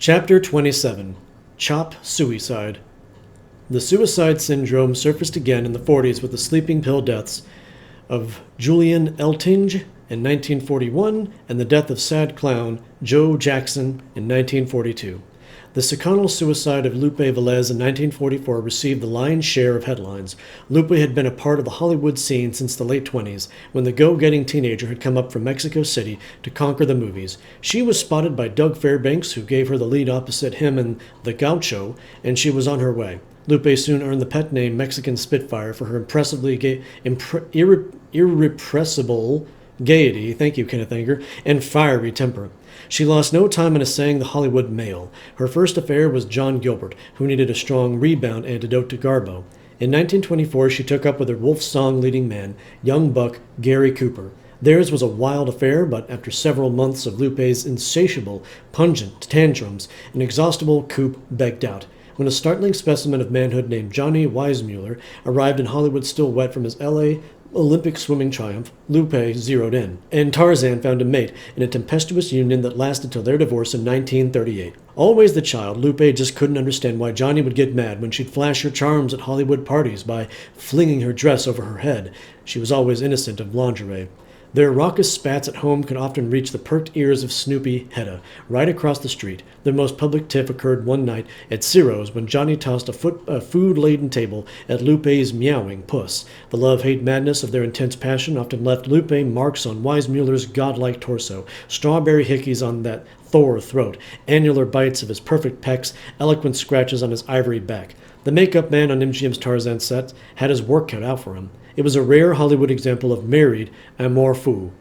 Chapter 27. Chop Suicide. The suicide syndrome surfaced again in the 40s with the sleeping pill deaths of Julian Eltinge in 1941 and the death of sad clown Joe Jackson in 1942. The seconal suicide of Lupe Velez in 1944 received the lion's share of headlines. Lupe had been a part of the Hollywood scene since the late 20s, when the go-getting teenager had come up from Mexico City to conquer the movies. She was spotted by Doug Fairbanks, who gave her the lead opposite him in The Gaucho, and she was on her way. Lupe soon earned the pet name Mexican Spitfire for her irrepressible gaiety, thank you, Kenneth Anger, and fiery temper. She lost no time in assaying the Hollywood male. Her first affair was John Gilbert, who needed a strong rebound antidote to Garbo. In 1924, she took up with her Wolf Song leading man, young buck Gary Cooper. Theirs was a wild affair, but after several months of Lupe's insatiable, pungent tantrums, an exhaustible Coop begged out. When a startling specimen of manhood named Johnny Weissmuller arrived in Hollywood still wet from his L.A. Olympic swimming triumph, Lupe zeroed in, and Tarzan found a mate in a tempestuous union that lasted till their divorce in 1938. Always the child, Lupe just couldn't understand why Johnny would get mad when she'd flash her charms at Hollywood parties by flinging her dress over her head. She was always innocent of lingerie. Their raucous spats at home could often reach the perked ears of Snoopy Hedda, right across the street. Their most public tiff occurred one night at Ciro's when Johnny tossed a food-laden table at Lupe's meowing puss. The love-hate madness of their intense passion often left Lupe marks on Weissmuller's godlike torso, strawberry hickeys on that Thor throat, annular bites of his perfect pecs, eloquent scratches on his ivory back. The makeup man on MGM's Tarzan set had his work cut out for him. It was a rare Hollywood example of married amour fou.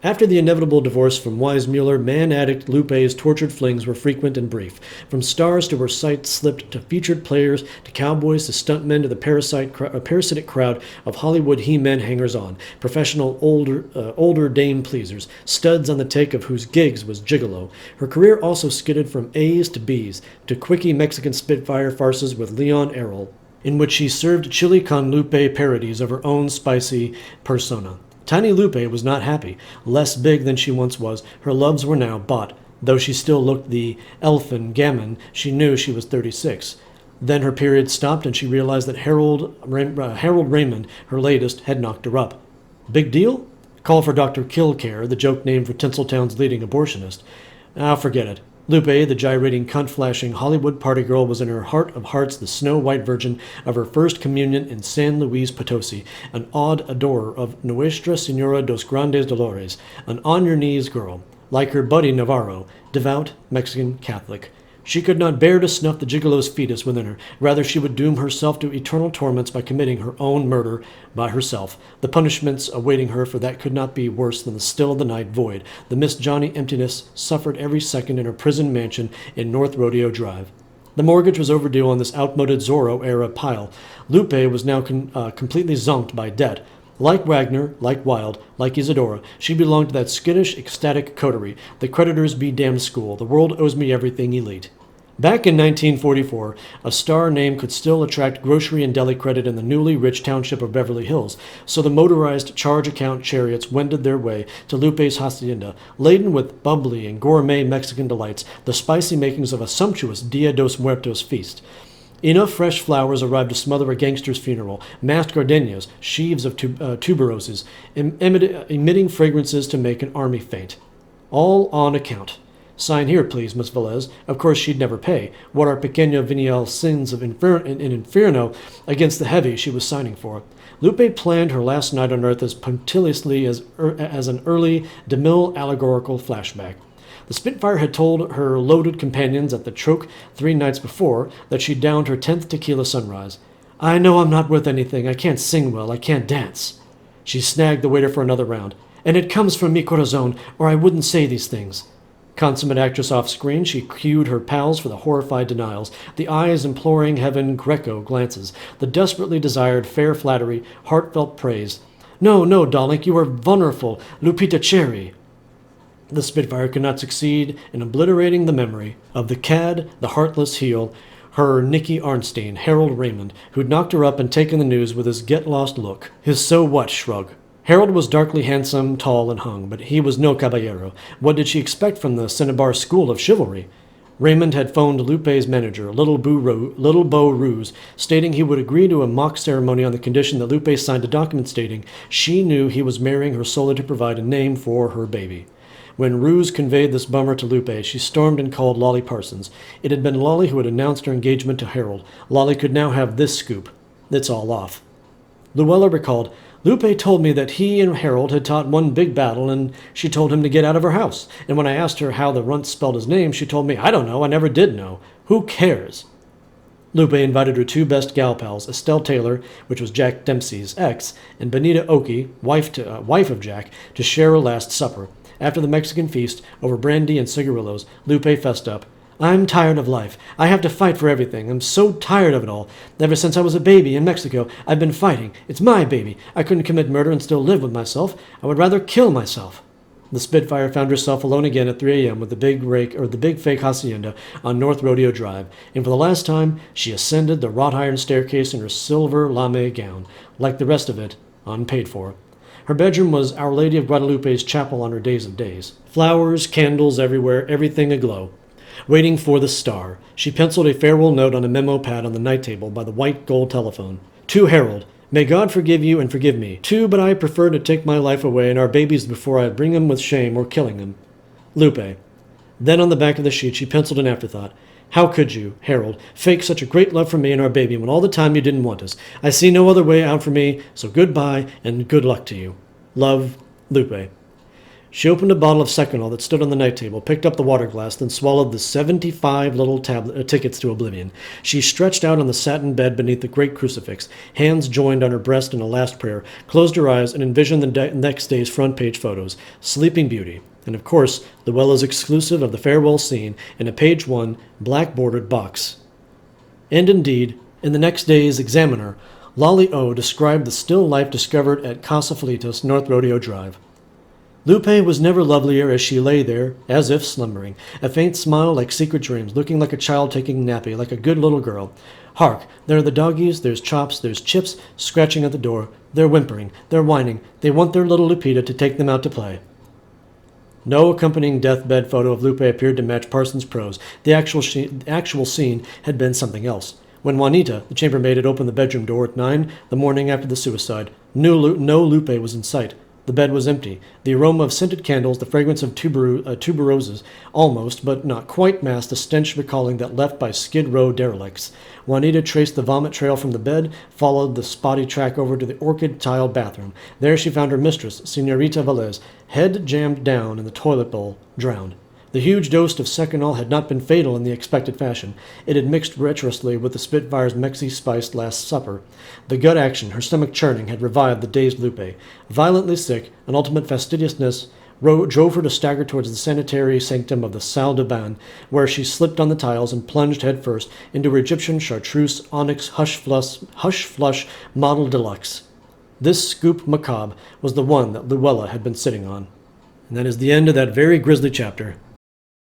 After the inevitable divorce from Weissmuller, man-addict Lupe's tortured flings were frequent and brief. From stars to her sight slipped to featured players to cowboys to stuntmen to the parasitic crowd of Hollywood he-men hangers-on, professional older dame pleasers, studs on the take of whose gigs was gigolo. Her career also skidded from A's to B's to quickie Mexican Spitfire farces with Leon Errol, in which she served chili con Lupe parodies of her own spicy persona. Tiny Lupe was not happy. Less big than she once was, her loves were now bought. Though she still looked the elfin gammon, she knew she was 36. Then her period stopped and she realized that Harold Raymond, her latest, had knocked her up. Big deal? Call for Dr. Killcare, the joke name for Tinseltown's leading abortionist. Forget it. Lupe, the gyrating, cunt-flashing Hollywood party girl, was in her heart of hearts the snow-white virgin of her first communion in San Luis Potosi, an awed adorer of Nuestra Senora dos Grandes Dolores, an on-your-knees girl, like her buddy Navarro, devout Mexican Catholic. She could not bear to snuff the gigolo's fetus within her. Rather, she would doom herself to eternal torments by committing her own murder by herself. The punishments awaiting her for that could not be worse than the still-of-the-night void. The Miss Johnny emptiness suffered every second in her prison mansion in North Rodeo Drive. The mortgage was overdue on this outmoded Zorro-era pile. Lupe was now completely zonked by debt. Like Wagner, like Wilde, like Isadora, she belonged to that skittish, ecstatic coterie, the creditors be damned school, the world owes me everything elite. Back in 1944, a star name could still attract grocery and deli credit in the newly rich township of Beverly Hills, so the motorized charge account chariots wended their way to Lupe's hacienda, laden with bubbly and gourmet Mexican delights, the spicy makings of a sumptuous Dia dos Muertos feast. Enough fresh flowers arrived to smother a gangster's funeral, masked gardenias, sheaves of tuberoses, emitting fragrances to make an army faint. All on account. Sign here, please, Miss Velez. Of course she'd never pay. What are pequeña venial sins in Inferno against the heavy she was signing for? Lupe planned her last night on Earth as punctiliously as an early DeMille allegorical flashback. The Spitfire had told her loaded companions at the Troke 3 nights before that she'd downed her 10th tequila sunrise. I know I'm not worth anything. I can't sing well. I can't dance. She snagged the waiter for another round. And it comes from mi corazón, or I wouldn't say these things. Consummate actress off screen, she cued her pals for the horrified denials, the eyes imploring heaven Greco glances, the desperately desired fair flattery, heartfelt praise. No, no, darling, you are wonderful, Lupita Cherry. The Spitfire could not succeed in obliterating the memory of the cad, the heartless heel, her Nicky Arnstein, Harold Raymond, who'd knocked her up and taken the news with his get-lost look, his so-what shrug. Harold was darkly handsome, tall, and hung, but he was no caballero. What did she expect from the Cinnabar school of chivalry? Raymond had phoned Lupe's manager, Little Beau Ruse, stating he would agree to a mock ceremony on the condition that Lupe signed a document stating she knew he was marrying her solely to provide a name for her baby. When Ruse conveyed this bummer to Lupe, she stormed and called Lolly Parsons. It had been Lolly who had announced her engagement to Harold. Lolly could now have this scoop. It's all off. Luella recalled, Lupe told me that he and Harold had taught one big battle, and she told him to get out of her house. And when I asked her how the runt spelled his name, she told me, I don't know, I never did know. Who cares? Lupe invited her two best gal pals, Estelle Taylor, which was Jack Dempsey's ex, and Benita Oakey, wife of Jack, to share a last supper. After the Mexican feast, over brandy and cigarillos, Lupe fessed up. I'm tired of life. I have to fight for everything. I'm so tired of it all. Ever since I was a baby in Mexico, I've been fighting. It's my baby. I couldn't commit murder and still live with myself. I would rather kill myself. The Spitfire found herself alone again at 3 a.m. with the big fake hacienda on North Rodeo Drive, and for the last time, she ascended the wrought iron staircase in her silver lame gown, like the rest of it, unpaid for. Her bedroom was Our Lady of Guadalupe's chapel on her days of days. Flowers, candles everywhere, everything aglow. Waiting for the star, she penciled a farewell note on a memo pad on the night table by the white gold telephone. To Harold, may God forgive you and forgive me, too, but I prefer to take my life away and our babies before I bring him with shame or killing him. Lupe. Then on the back of the sheet she penciled an afterthought. How could you, Harold, fake such a great love for me and our baby when all the time you didn't want us? I see no other way out for me, so goodbye and good luck to you. Love, Lupe. She opened a bottle of Seconal that stood on the night table, picked up the water glass, then swallowed the 75 little tickets to oblivion. She stretched out on the satin bed beneath the great crucifix, hands joined on her breast in a last prayer, closed her eyes, and envisioned the next day's front page photos. Sleeping Beauty. And of course, Luella's exclusive of the farewell scene in a page 1, black-bordered box. And indeed, in the next day's Examiner, Lolly O described the still life discovered at Casa Felitas, North Rodeo Drive. Lupe was never lovelier as she lay there, as if slumbering, a faint smile like secret dreams, looking like a child taking a nappy, like a good little girl. Hark, there are the doggies, there's Chops, there's Chips, scratching at the door. They're whimpering, they're whining, they want their little Lupita to take them out to play. No accompanying deathbed photo of Lupe appeared to match Parsons' prose. The actual scene had been something else. When Juanita, the chambermaid, had opened the bedroom door at 9 the morning after the suicide, no Lupe was in sight. The bed was empty. The aroma of scented candles, the fragrance of tuberoses, almost, but not quite, masked a stench recalling that left by Skid Row derelicts. Juanita traced the vomit trail from the bed, followed the spotty track over to the orchid-tiled bathroom. There she found her mistress, Señorita Velez, head jammed down in the toilet bowl, drowned. The huge dose of Seconal had not been fatal in the expected fashion. It had mixed treacherously with the Spitfire's Mexi-spiced Last Supper. The gut action, her stomach churning, had revived the dazed Lupe. Violently sick, an ultimate fastidiousness drove her to stagger towards the sanitary sanctum of the Salle de Bain, where she slipped on the tiles and plunged headfirst into her Egyptian chartreuse onyx hush flush model deluxe. This scoop macabre was the one that Luella had been sitting on. And that is the end of that very grisly chapter.